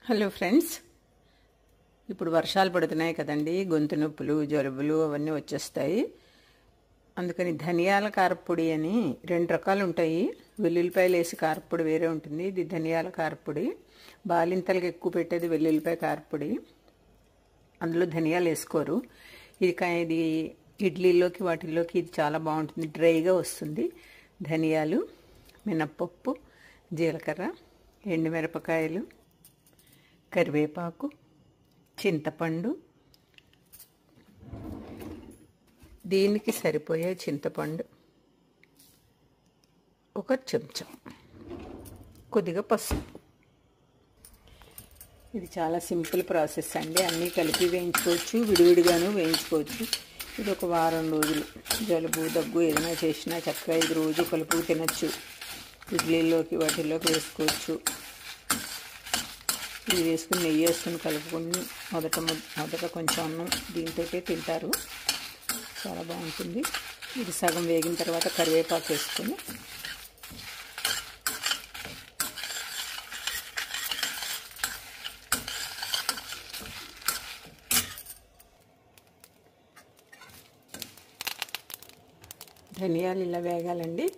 Hello friends, ఇప్పుడు వర్షాలు పడుతున్నాయి కదండి. గొంతు నొప్పులు, జలుబులు అవన్నీ వచ్చేస్తాయి. అందుకని ధనియాల కారపొడి అని 2 రకాలు ఉంటాయి. వెల్లుల్లిపాయలు వేసి కారపొడి వేరే ఉంటుంది. ఇది ధనియాల కారపొడి. బాలింతలకు ఎక్కువ పెట్టేది వెల్లుల్లిపాయ కారపొడి. అందులో ధనియాలు వేసుకోరు. ఇది ఇడ్లీలోకి వాటిల్లోకి ఇది చాలా బాగుంటుంది. డ్రైగా వస్తుంది. ధనియాలు, మినప్పప్పు, జీలకర్ర, ఎండుమిరపకాయలు, కరివేపాకు, చింతపండు, దీనికి సరిపోయే చింతపండు, 1 చెంచా, కొద్దిగా పసుపు. ఇది చాలా సింపుల్ ప్రాసెస్ అండి. అన్నీ కలిపి వేయించుకోవచ్చు, విడివిడిగాను వేయించుకోవచ్చు. ఇది ఒక వారం రోజులు జలుబు దగ్గు ఏదైనా చేసినా చక్కగా ఇది రోజు కలుపు తినచ్చు. ఇడ్లీలోకి వాటిల్లోకి వేసుకోవచ్చు. ఇది వేసుకుని నెయ్యి వేసుకుని కలుపుకొని మొదట కొంచెం అన్నం దీంతో తింటారు. చాలా బాగుంటుంది. ఇది సగం వేగిన తర్వాత కరివేపాకు వేసుకొని ధనియాలు ఇలా వేగాలండి.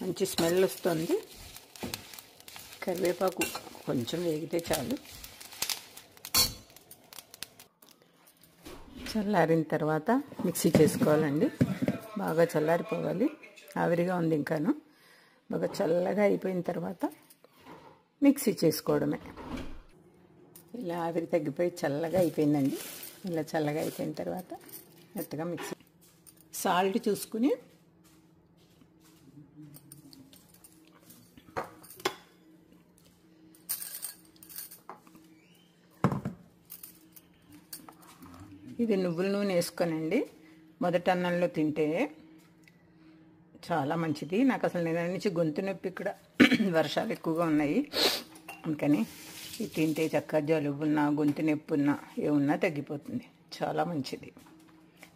మంచి స్మెల్ వస్తుంది. కరివేపాకు కొంచెం వేగితే చాలు. చల్లారిన తర్వాత మిక్సీ చేసుకోవాలండి. బాగా చల్లారిపోవాలి. ఆవిరిగా ఉంది ఇంకాను. బాగా చల్లగా అయిపోయిన తర్వాత మిక్సీ చేసుకోవడమే. ఇలా ఆవిరి తగ్గిపోయి చల్లగా అయిపోయిందండి. ఇలా చల్లగా అయిపోయిన తర్వాత మెత్తగా మిక్సీ. సాల్ట్ చూసుకుని ఇది నువ్వుల నూనె వేసుకోనండి. మొదటి అన్నంలో తింటే చాలా మంచిది. నాకు అసలు నిన్న నుంచి గొంతు నొప్పి ఇక్కడ వర్షాలు ఎక్కువగా ఉన్నాయి. అందుకని ఇది తింటే చక్కగా జలుబున్నా గొంతు నొప్పి ఉన్నా ఏమున్నా తగ్గిపోతుంది. చాలా మంచిది.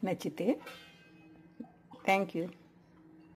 నచ్చితే థ్యాంక్ యూ.